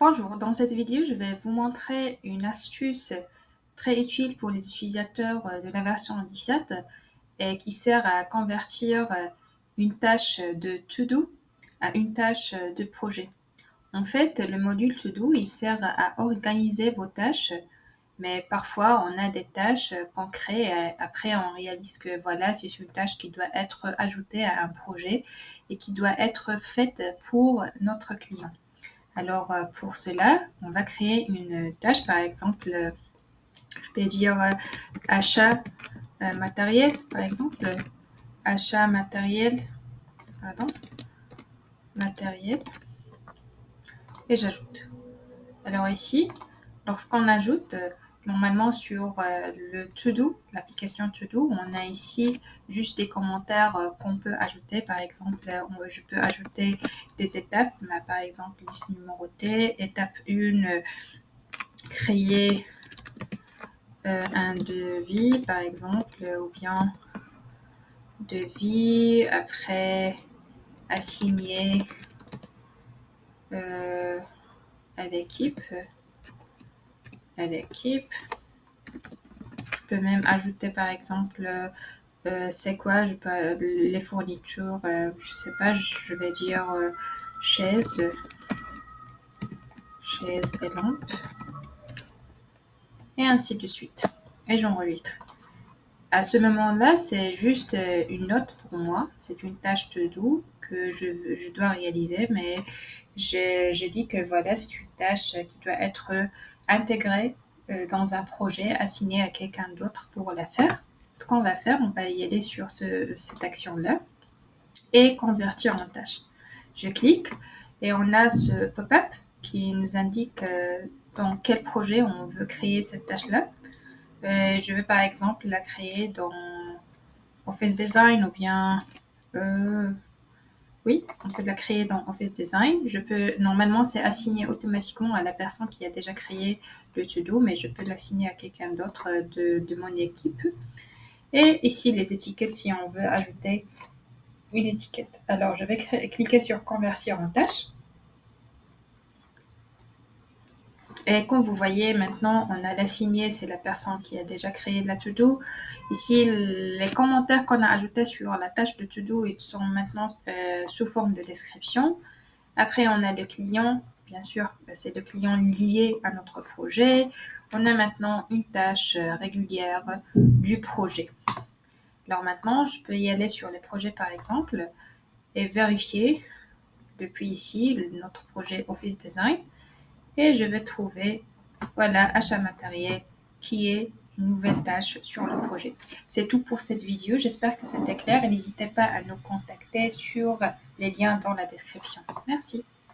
Bonjour, dans cette vidéo, je vais vous montrer une astuce très utile pour les utilisateurs de la version 17 et qui sert à convertir une tâche de to-do à une tâche de projet. En fait, le module to-do, il sert à organiser vos tâches, mais parfois on a des tâches qu'on crée et après on réalise que voilà, c'est une tâche qui doit être ajoutée à un projet et qui doit être faite pour notre client. Alors, pour cela, on va créer une tâche, par exemple, je peux dire achat matériel, par exemple, achat matériel, pardon, matériel, et j'ajoute. Alors ici, lorsqu'on ajoute, normalement sur le To-Do, l'application To-Do, on a ici juste des commentaires qu'on peut ajouter. Par exemple, je peux ajouter des étapes, par exemple, liste numérotée, étape 1, créer un devis, par exemple, ou bien devis, après assigner euh, à l'équipe. À l'équipe. Je peux même ajouter, par exemple, c'est quoi je peux, les fournitures, je sais pas, je vais dire chaise, chaise et lampe, et ainsi de suite. Et j'enregistre. À ce moment-là, c'est juste une note pour moi. C'est une tâche de do que je dois réaliser, mais j'ai dit que voilà, c'est une tâche qui doit être intégrée dans un projet assigné à quelqu'un d'autre pour la faire. Ce qu'on va faire, on va y aller sur cette action-là et convertir en tâche. Je clique et on a ce pop-up qui nous indique dans quel projet on veut créer cette tâche-là. Je vais par exemple la créer dans Office Design ou bien oui, on peut la créer dans Office Design. Normalement, c'est assigné automatiquement à la personne qui a déjà créé le to-do, mais je peux l'assigner à quelqu'un d'autre de mon équipe. Et ici, les étiquettes, si on veut ajouter une étiquette. Alors, je vais cliquer sur Convertir en tâche. Et comme vous voyez, maintenant, on a l'assigné, c'est la personne qui a déjà créé la to-do. Ici, les commentaires qu'on a ajoutés sur la tâche de to-do sont maintenant sous forme de description. Après, on a le client. Bien sûr, c'est le client lié à notre projet. On a maintenant une tâche régulière du projet. Alors maintenant, je peux y aller sur les projets, par exemple, et vérifier depuis ici notre projet Office Design. Et je vais trouver, voilà, achat matériel qui est une nouvelle tâche sur le projet. C'est tout pour cette vidéo. J'espère que c'était clair et n'hésitez pas à nous contacter sur les liens dans la description. Merci.